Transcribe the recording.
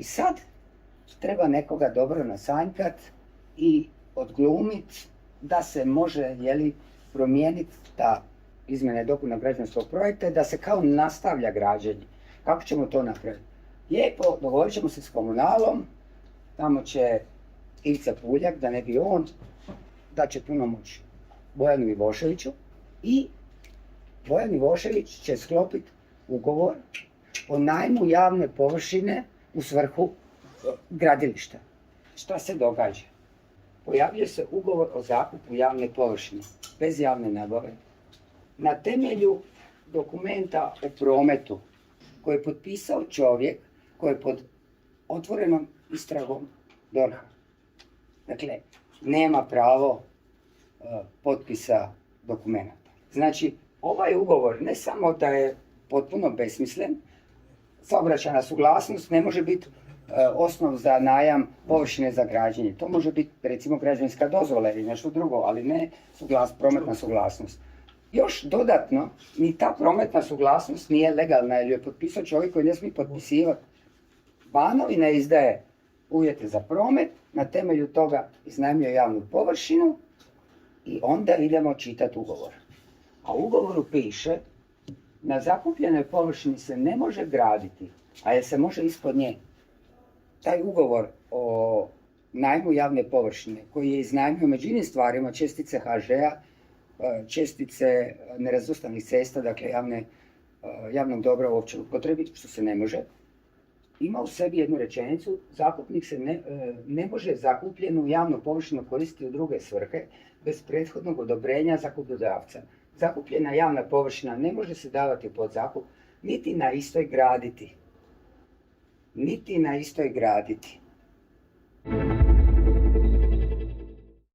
sad treba nekoga dobro nasanjkat i odglumit da se može promijeniti ta izmjena i dopuna građevinskog projekta, da se kao nastavlja građenje. Kako ćemo to napraviti? Lijepo, dogovorit ćemo se s komunalom, tamo će Ivica Puljak, da ne bi on, da će punomoć Bojanu Ivoševiću i Bojan Ivošević će sklopiti ugovor o najmu javne površine u svrhu gradilišta. Šta se događa? Pojavljuje se ugovor o zakupu javne površine, bez javne nabave, na temelju dokumenta o prometu koji je potpisao čovjek koji je pod otvorenom istragom DORH-a. Dakle, nema pravo potpisa dokumenta. Znači, ovaj ugovor ne samo da je potpuno besmislen, saobraćajna suglasnost ne može biti osnov za najam površine za građenje. To može biti, recimo, građevinska dozvola ili nešto drugo, ali ne prometna suglasnost. Još dodatno, ni ta prometna suglasnost nije legalna, jer je potpisao čovjek koji ne smije potpisivati. Banovina izdaje uvjete za promet, na temelju toga iznajmljuje javnu površinu i onda idemo čitati ugovor. A u ugovoru piše, na zakupljenoj površini se ne može graditi, a jer se može ispod nje. Taj ugovor o najmu javne površine, koji je iznajmio među inim stvarima čestice HŽ-a, čestice nerazvrstanih cesta, dakle javnog dobra u općoj upotrebi, što se ne može, ima u sebi jednu rečenicu: zakupnik se ne može zakupljenu javnu površinu koristiti u druge svrhe bez prethodnog odobrenja zakupodavca. Zakupljena javna površina ne može se davati pod zakup, niti na istoj graditi.